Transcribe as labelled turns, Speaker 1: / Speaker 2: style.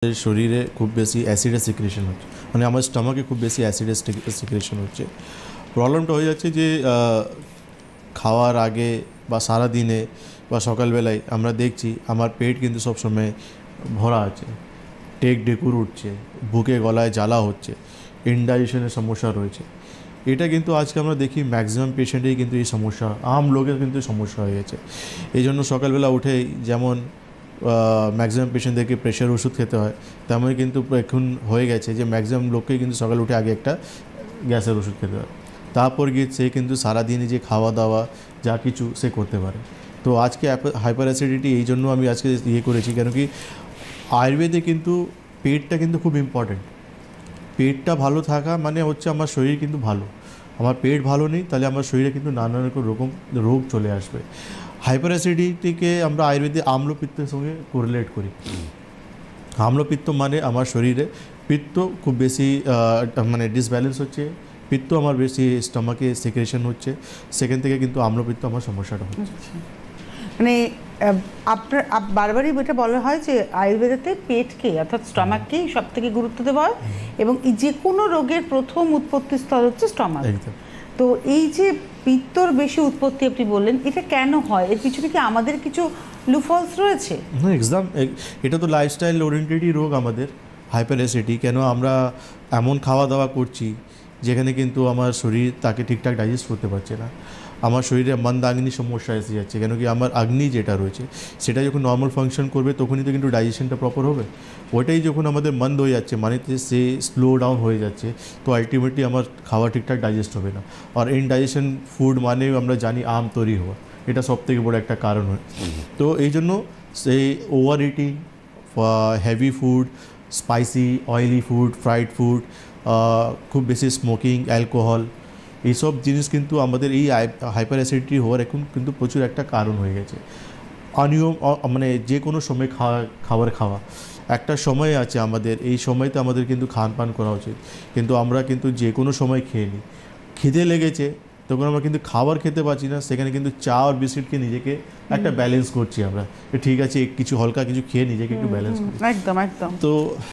Speaker 1: শরীরে খুব বেশি অ্যাসিডের সিক্রেশন হচ্ছে, মানে আমার স্টমাকে খুব বেশি অ্যাসিডের সিক্রেশন হচ্ছে। প্রবলেমটা হয়ে যাচ্ছে যে খাওয়ার আগে বা সারা দিনে বা সকালবেলায় আমরা দেখছি আমার পেট কিন্তু সবসময় ভরা আছে, টেক ডেকুর উঠছে, বুকে গলায় জ্বালা হচ্ছে, ইনডাইজেশনের সমস্যা রয়েছে। এটা কিন্তু আজকে আমরা দেখি ম্যাক্সিমাম পেশেন্টেই কিন্তু এই সমস্যা, আম লোকের কিন্তু সমস্যা হয়ে গেছে। এই জন্য সকালবেলা উঠেই যেমন ম্যাক্সিমাম পেশেন্টদেরকে প্রেশার ওষুধ খেতে হয়, তেমনই কিন্তু এখন হয়ে গেছে যে ম্যাক্সিমাম লোককেই কিন্তু সকালে উঠে আগে একটা গ্যাসের ওষুধ খেতে হয়, তারপর গিয়ে সে কিন্তু সারাদিনে যে খাওয়া দাওয়া যা কিছু সে করতে পারে। তো আজকে হাইপার অ্যাসিডিটি এই জন্য আমি আজকে ইয়ে করেছি, কেন কি আয়ুর্বেদে কিন্তু পেটটা কিন্তু খুব ইম্পর্ট্যান্ট। পেটটা ভালো থাকা মানে হচ্ছে আমার শরীর কিন্তু ভালো। আমার পেট ভালো নেই তাহলে আমার শরীরে কিন্তু নানা রকম রোগ চলে আসবে। হাইপার অ্যাসিডিটিকে আমরা আয়ুর্বেদে আম্লপিত্তের সঙ্গে কোরিলেট করি। আম্লপিত্ত মানে আমার শরীরে পিত্ত খুব বেশি মানে ডিসব্যালেন্স হচ্ছে, পিত্ত আমার বেশি স্টমাকে সিক্রেশন হচ্ছে, সেখান থেকে কিন্তু আম্লপিত্ত আমার সমস্যাটা হচ্ছে।
Speaker 2: মানে আপনার বারবারই এটা বলা হয় যে আয়ুর্বেদেতে পেটকে অর্থাৎ স্টমাককেই সব থেকে গুরুত্ব দেওয়া হয়, এবং যে কোনো রোগের প্রথম উৎপত্তি স্থল হচ্ছে স্টমাক। তো এই যে পিত্তর বেশি উৎপত্তি আপনি বললেন, এটা কেন হয়? এর পিছনে কি আমাদের কিছু লুফলস রয়েছে?
Speaker 1: হ্যাঁ, এটা তো লাইফস্টাইল ওরিয়েন্টেডই রোগ আমাদের হাইপার অ্যাসিডিটি। কেন আমরা এমন খাওয়া দাওয়া করছি যেখানে কিন্তু আমার শরীর তাকে ঠিকঠাক ডাইজেস্ট করতে পারছে না, আমার শরীরে মন্দাগ্নি সমস্যা এসে যাচ্ছে। কেন কি আমার অগ্নি যেটা রয়েছে সেটা যখন নর্মাল ফাংশন করবে তখনই তো কিন্তু ডাইজেশনটা প্রপার হবে। ওইটাই যখন আমাদের মন্দ হয়ে যাচ্ছে মানে সে স্লো ডাউন হয়ে যাচ্ছে, তো আলটিমেটলি আমার খাওয়া ঠিকঠাক ডাইজেস্ট হবে না। আর ইনডাইজেশন ফুড মানে আমরা জানি আম তৈরি হওয়া, এটা সবথেকে বড় একটা কারণ হয়। তো এই জন্য সেই over eating, heavy food, spicy oily food, fried food, খুব বেশি স্মোকিং, অ্যালকোহল, এইসব জিনিস কিন্তু আমাদের এই হাইপার অ্যাসিডিটি হওয়ার এখন কিন্তু প্রচুর একটা কারণ হয়ে গেছে। অনিয়ম মানে যে কোনো সময় খাবার খাওয়া, একটা সময় আছে আমাদের, এই সময়তে আমাদের কিন্তু খান পান করা উচিত, কিন্তু আমরা কিন্তু যে কোনো সময় খেয়ে নিই। খিদে লেগেছে তখন আমরা কিন্তু খাবার খেতে পারছি না, সেখানে কিন্তু চা আর বিস্কিটকে নিজেকে একটা ব্যালেন্স করছি আমরা, ঠিক আছে কিছু হালকা কিছু খেয়ে নিজেকে একটু ব্যালেন্স করি।
Speaker 2: একদম একদম।
Speaker 1: তো